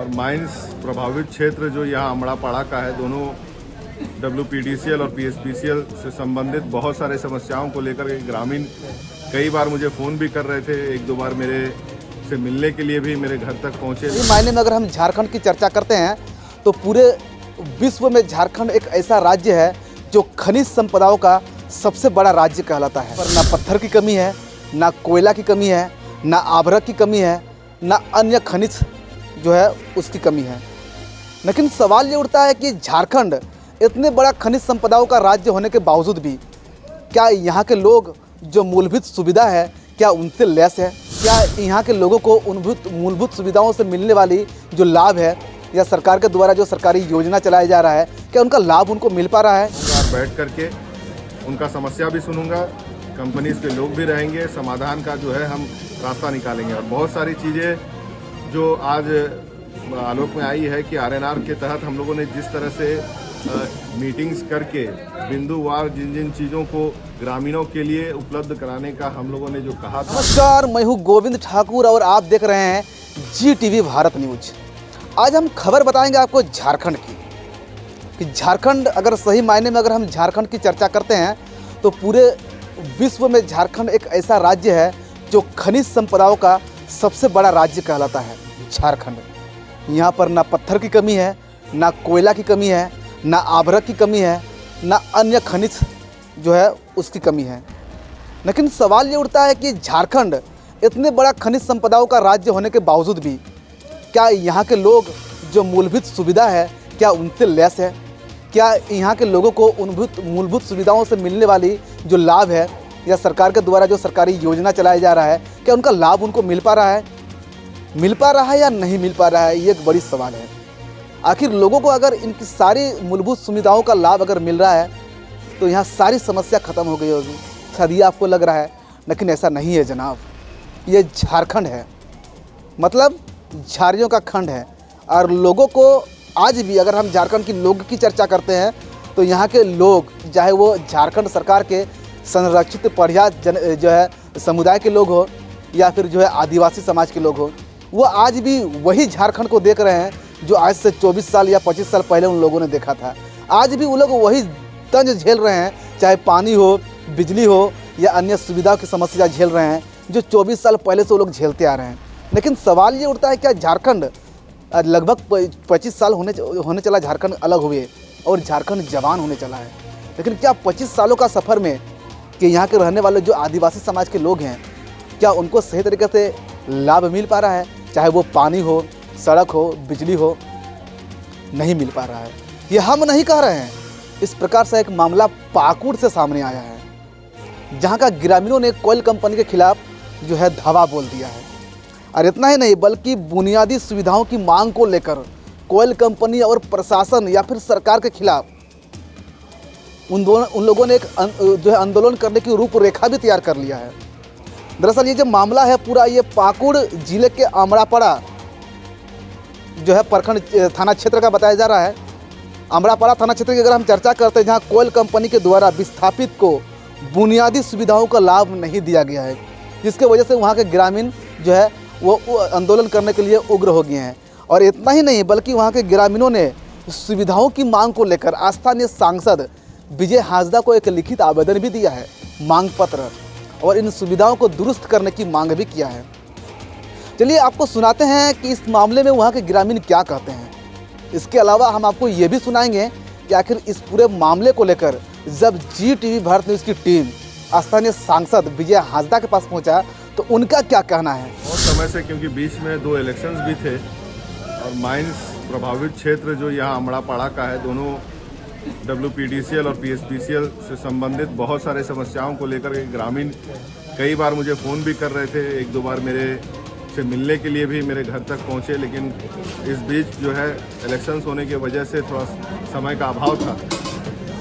और माइंस प्रभावित क्षेत्र जो यहाँ अमड़ापाड़ा का है, दोनों WPDCL और PSPCL से संबंधित बहुत सारे समस्याओं को लेकर के ग्रामीण कई बार मुझे फ़ोन भी कर रहे थे। एक दो बार मेरे से मिलने के लिए भी मेरे घर तक पहुँचे। इस मायने में अगर हम झारखंड की चर्चा करते हैं तो पूरे विश्व में झारखंड एक ऐसा राज्य है जो खनिज संपदाओं का सबसे बड़ा राज्य कहलाता है। पर ना पत्थर की कमी है, ना कोयला की कमी है, ना आभरक की कमी है, ना अन्य खनिज जो है उसकी कमी है। लेकिन सवाल ये उठता है कि झारखंड इतने बड़ा खनिज संपदाओं का राज्य होने के बावजूद भी क्या यहाँ के लोग जो मूलभूत सुविधा है क्या उनसे लेस है? क्या यहाँ के लोगों को मूलभूत सुविधाओं से मिलने वाली जो लाभ है या सरकार के द्वारा जो सरकारी योजना चलाया जा रहा है क्या उनका लाभ उनको मिल पा रहा है? बैठ करके उनका समस्या भी सुनूंगा, कंपनीज के लोग भी रहेंगे, समाधान का जो है हम रास्ता निकालेंगे। और बहुत सारी चीज़ें जो आज आलोक में आई है कि RNR के तहत हम लोगों ने जिस तरह से मीटिंग्स करके बिंदुवार जिन जिन चीज़ों को ग्रामीणों के लिए उपलब्ध कराने का हम लोगों ने जो कहा था। नमस्कार, मैं हूँ गोविंद ठाकुर और आप देख रहे हैं GTV भारत न्यूज। आज हम खबर बताएंगे आपको झारखंड की कि झारखंड अगर सही मायने में अगर हम झारखंड की चर्चा करते हैं तो पूरे विश्व में झारखंड एक ऐसा राज्य है जो खनिज संपदाओं का सबसे बड़ा राज्य कहलाता है। झारखंड यहाँ पर ना पत्थर की कमी है, ना कोयला की कमी है, ना आभरक की कमी है, ना अन्य खनिज जो है उसकी कमी है। लेकिन सवाल ये उठता है कि झारखंड इतने बड़ा खनिज संपदाओं का राज्य होने के बावजूद भी क्या यहाँ के लोग जो मूलभूत सुविधा है क्या उनसे लेस है? क्या यहाँ के लोगों को मूलभूत सुविधाओं से मिलने वाली जो लाभ है या सरकार के द्वारा जो सरकारी योजना चलाया जा रहा है क्या उनका लाभ उनको मिल पा रहा है? मिल पा रहा है या नहीं मिल पा रहा है, ये एक बड़ी सवाल है। आखिर लोगों को अगर इनकी सारी मूलभूत सुविधाओं का लाभ अगर मिल रहा है तो यहाँ सारी समस्या ख़त्म हो गई होगी, शायद ये आपको लग रहा है, लेकिन ऐसा नहीं है जनाब। ये झारखंड है, मतलब झाड़ियों का खंड है। और लोगों को आज भी अगर हम झारखंड की लोग की चर्चा करते हैं तो यहाँ के लोग, चाहे वो झारखंड सरकार के संरक्षित पढ़िया जो है समुदाय के लोग हो या फिर जो है आदिवासी समाज के लोग हो, वो आज भी वही झारखंड को देख रहे हैं जो आज से 24 साल या 25 साल पहले उन लोगों ने देखा था। आज भी वो लोग वही तंज झेल रहे हैं, चाहे पानी हो, बिजली हो या अन्य सुविधाओं की समस्या झेल रहे हैं जो 24 साल पहले से वो लोग झेलते आ रहे हैं। लेकिन सवाल ये उठता है क्या झारखंड लगभग 25 साल होने चला झारखंड अलग हुए और झारखंड जवान होने चला है, लेकिन क्या 25 सालों का सफ़र में कि यहाँ के रहने वाले जो आदिवासी समाज के लोग हैं क्या उनको सही तरीके से लाभ मिल पा रहा है? चाहे वो पानी हो, सड़क हो, बिजली हो, नहीं मिल पा रहा है। ये हम नहीं कह रहे हैं, इस प्रकार से एक मामला पाकुड़ से सामने आया है जहाँ का ग्रामीणों ने कोयल कंपनी के खिलाफ जो है धावा बोल दिया है। और इतना ही नहीं बल्कि बुनियादी सुविधाओं की मांग को लेकर कोयल कंपनी और प्रशासन या फिर सरकार के खिलाफ उन लोगों ने एक जो है आंदोलन करने की रूपरेखा भी तैयार कर लिया है। दरअसल ये जो मामला है पूरा ये पाकुड़ जिले के अमड़ापाड़ा जो है प्रखंड थाना क्षेत्र का बताया जा रहा है। अमड़ापाड़ा थाना क्षेत्र की अगर हम चर्चा करते हैं जहाँ कोयल कंपनी के द्वारा विस्थापित को बुनियादी सुविधाओं का लाभ नहीं दिया गया है, जिसके वजह से वहाँ के ग्रामीण जो है वो आंदोलन करने के लिए उग्र हो गए हैं। और इतना ही नहीं बल्कि वहाँ के ग्रामीणों ने सुविधाओं की मांग को लेकर स्थानीय सांसद विजय हांसदा को एक लिखित आवेदन भी दिया है, मांग पत्र, और इन सुविधाओं को दुरुस्त करने की मांग भी किया है। चलिए आपको सुनाते हैं कि इस मामले में वहाँ के ग्रामीण क्या कहते हैं। इसके अलावा हम आपको ये भी सुनाएंगे कि आखिर इस पूरे मामले को लेकर जब GTV भारत न्यूज़ की टीम स्थानीय सांसद विजय हांसदा के पास पहुँचा तो उनका क्या कहना है। बहुत समय से, क्योंकि बीच में 2 इलेक्शंस भी थे और माइंस प्रभावित क्षेत्र जो यहाँ अमड़ापाड़ा का है, दोनों WPDCL और PSPCL से संबंधित बहुत सारे समस्याओं को लेकर के ग्रामीण कई बार मुझे फ़ोन भी कर रहे थे। एक दो बार मेरे से मिलने के लिए भी मेरे घर तक पहुँचे, लेकिन इस बीच जो है इलेक्शंस होने की वजह से थोड़ा समय का अभाव था।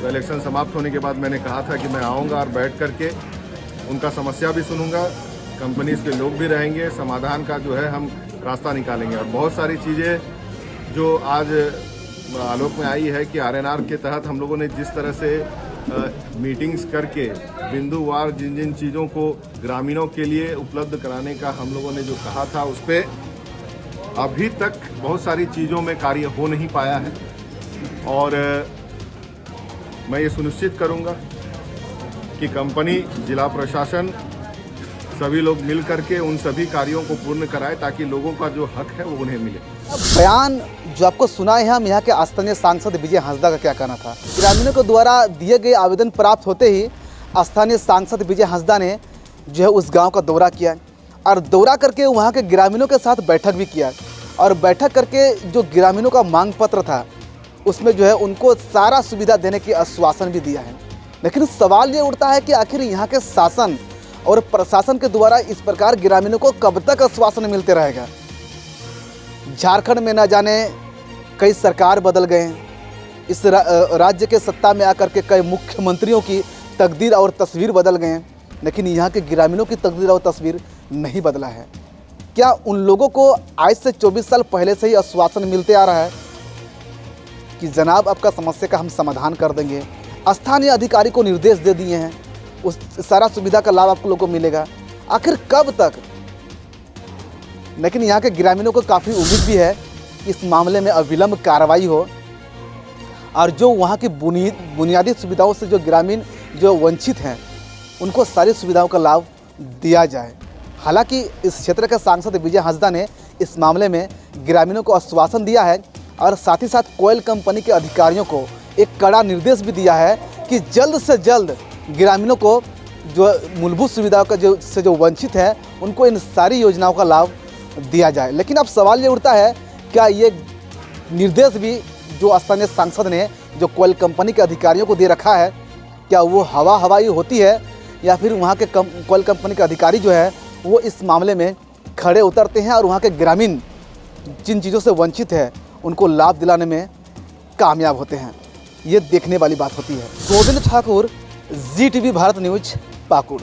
तो इलेक्शन समाप्त होने के बाद मैंने कहा था कि मैं आऊँगा और बैठ करके उनका समस्या भी सुनूंगा, कंपनीज के लोग भी रहेंगे, समाधान का जो है हम रास्ता निकालेंगे। और बहुत सारी चीज़ें जो आज आलोक में आई है कि RNR के तहत हम लोगों ने जिस तरह से मीटिंग्स करके बिंदुवार जिन जिन चीज़ों को ग्रामीणों के लिए उपलब्ध कराने का हम लोगों ने जो कहा था उस पर अभी तक बहुत सारी चीज़ों में कार्य हो नहीं पाया है और मैं ये सुनिश्चित करूंगा कि कंपनी, जिला प्रशासन, सभी लोग मिल करके उन सभी कार्यों को पूर्ण कराए ताकि लोगों का जो हक है वो उन्हें मिले। बयान जो आपको सुनाए हैं हम यहाँ के स्थानीय सांसद विजय हंसदा का क्या कहना था। ग्रामीणों के द्वारा दिए गए आवेदन प्राप्त होते ही स्थानीय सांसद विजय हंसदा ने जो है उस गांव का दौरा किया और दौरा करके वहाँ के ग्रामीणों के साथ बैठक भी किया और बैठक करके जो ग्रामीणों का मांग पत्र था उसमें जो है उनको सारा सुविधा देने की आश्वासन भी दिया है। लेकिन सवाल ये उठता है कि आखिर यहाँ के शासन और प्रशासन के द्वारा इस प्रकार ग्रामीणों को कब तक आश्वासन मिलते रहेगा। झारखंड में न जाने कई सरकार बदल गए हैं, इस राज्य के सत्ता में आकर के कई मुख्यमंत्रियों की तकदीर और तस्वीर बदल गए हैं, लेकिन यहाँ के ग्रामीणों की तकदीर और तस्वीर नहीं बदला है। क्या उन लोगों को आज से 24 साल पहले से ही आश्वासन मिलते आ रहा है कि जनाब आपका समस्या का हम समाधान कर देंगे, स्थानीय अधिकारी को निर्देश दे दिए हैं, उस सारा सुविधा का लाभ आप लोगों को मिलेगा, आखिर कब तक? लेकिन यहाँ के ग्रामीणों को काफ़ी उम्मीद भी है कि इस मामले में अविलंब कार्रवाई हो और जो वहाँ की बुनियादी सुविधाओं से जो ग्रामीण जो वंचित हैं उनको सारी सुविधाओं का लाभ दिया जाए। हालांकि इस क्षेत्र के सांसद विजय हंसदा ने इस मामले में ग्रामीणों को आश्वासन दिया है और साथ ही साथ कोयल कंपनी के अधिकारियों को एक कड़ा निर्देश भी दिया है कि जल्द से जल्द ग्रामीणों को जो मूलभूत सुविधाओं का जो वंचित है उनको इन सारी योजनाओं का लाभ दिया जाए। लेकिन अब सवाल ये उठता है, क्या ये निर्देश भी जो स्थानीय सांसद ने जो कोयल कंपनी के अधिकारियों को दे रखा है, क्या वो हवाई होती है या फिर वहाँ के कोयल कंपनी के अधिकारी जो है वो इस मामले में खड़े उतरते हैं और वहाँ के ग्रामीण जिन चीज़ों से वंचित है उनको लाभ दिलाने में कामयाब होते हैं? ये देखने वाली बात होती है। Govind Thakur, ZTV Bharat news, Pakur.